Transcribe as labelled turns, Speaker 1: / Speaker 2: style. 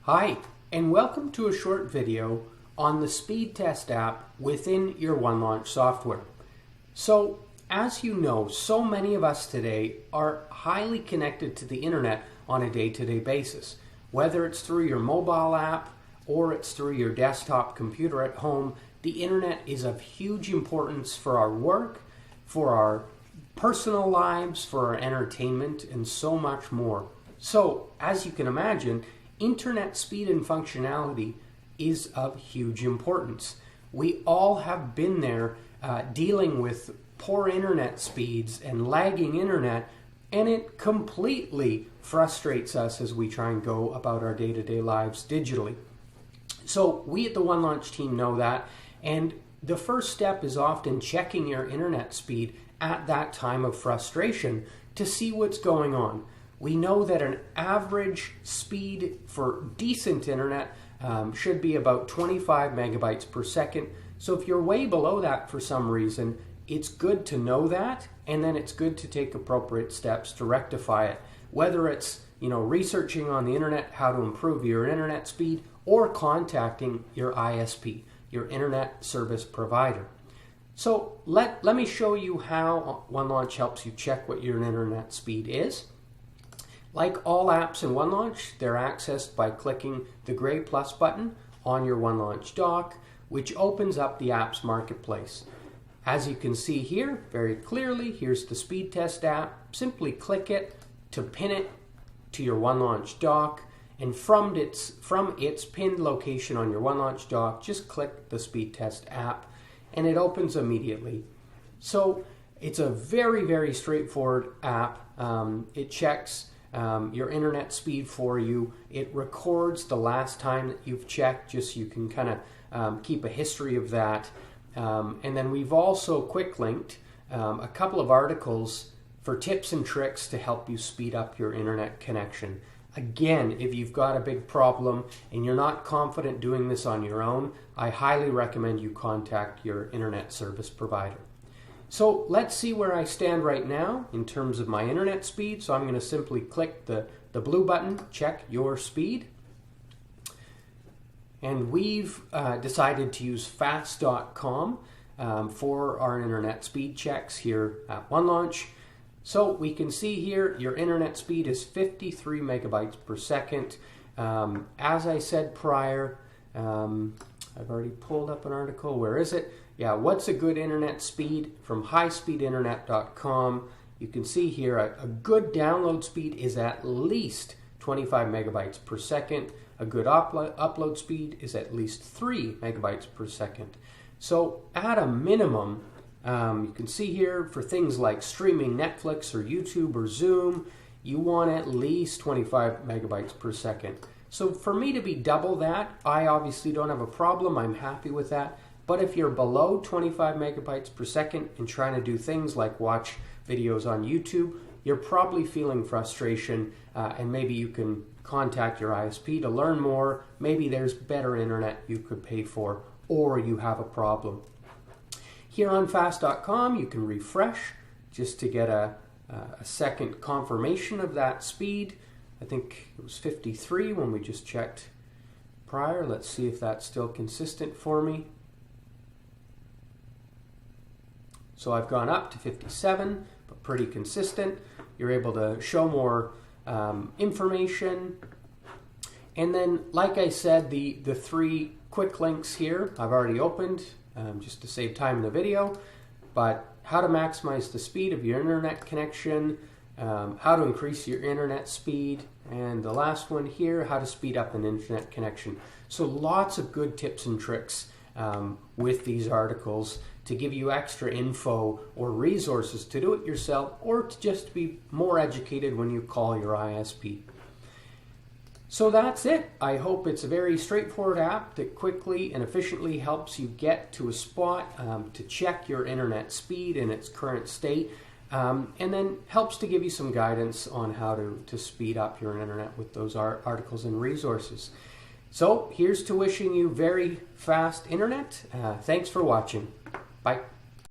Speaker 1: Hi, and welcome to a short video on the speed test app within your OneLaunch software. So, as you know, so many of us today are highly connected to the internet on a day-to-day basis. Whether it's through your mobile app or it's through your desktop computer at home, the internet is of huge importance for our work, for our personal lives, for our entertainment, and so much more. So, as you can imagine, internet speed and functionality is of huge importance. We all have been there dealing with poor internet speeds and lagging internet, and it completely frustrates us as we try and go about our day-to-day lives digitally. So we at the OneLaunch team know that, and the first step is often checking your internet speed at that time of frustration to see what's going on. We know that an average speed for decent internet should be about 25 megabytes per second. So if you're way below that for some reason, it's good to know that, and then it's good to take appropriate steps to rectify it. Whether it's researching on the internet how to improve your internet speed, or contacting your ISP, your internet service provider. So let me show you how OneLaunch helps you check what your internet speed is. Like all apps in OneLaunch, they're accessed by clicking the gray plus button on your OneLaunch dock, which opens up the apps marketplace. As you can see here, very clearly, here's the speed test app. Simply click it to pin it to your OneLaunch dock, and from its pinned location on your OneLaunch dock, just click the speed test app, and it opens immediately. So it's a very, very straightforward app. It checks your internet speed for you. It records the last time that you've checked, just so you can kind of keep a history of that. And then we've also quick linked a couple of articles for tips and tricks to help you speed up your internet connection. Again, if you've got a big problem and you're not confident doing this on your own, I highly recommend you contact your internet service provider. So let's see where I stand right now in terms of my internet speed. So I'm going to simply click the blue button, check your speed. And we've decided to use fast.com for our internet speed checks here at OneLaunch. So we can see here your internet speed is 53 megabytes per second. As I said prior, I've already pulled up an article. Where is it? Yeah, what's a good internet speed from highspeedinternet.com. You can see here a good download speed is at least 25 megabytes per second. A good upload speed is at least 3 megabytes per second. So at a minimum, you can see here for things like streaming Netflix or YouTube or Zoom, you want at least 25 megabytes per second. So for me to be double that, I obviously don't have a problem. I'm happy with that. But if you're below 25 megabytes per second and trying to do things like watch videos on YouTube, you're probably feeling frustration, and maybe you can contact your ISP to learn more. Maybe there's better internet you could pay for, or you have a problem. Here on fast.com, you can refresh just to get a second confirmation of that speed. I think it was 53 when we just checked prior. Let's see if that's still consistent for me. So I've gone up to 57, but pretty consistent. You're able to show more information. And then, like I said, the three quick links here I've already opened just to save time in the video. But how to maximize the speed of your internet connection, how to increase your internet speed, and the last one here, how to speed up an internet connection. So lots of good tips and tricks with these articles to give you extra info or resources to do it yourself, or to just be more educated when you call your ISP. So that's it. I hope it's a very straightforward app that quickly and efficiently helps you get to a spot to check your internet speed in its current state, and then helps to give you some guidance on how to speed up your internet with those articles and resources. So here's to wishing you very fast internet. Thanks for watching. Bye.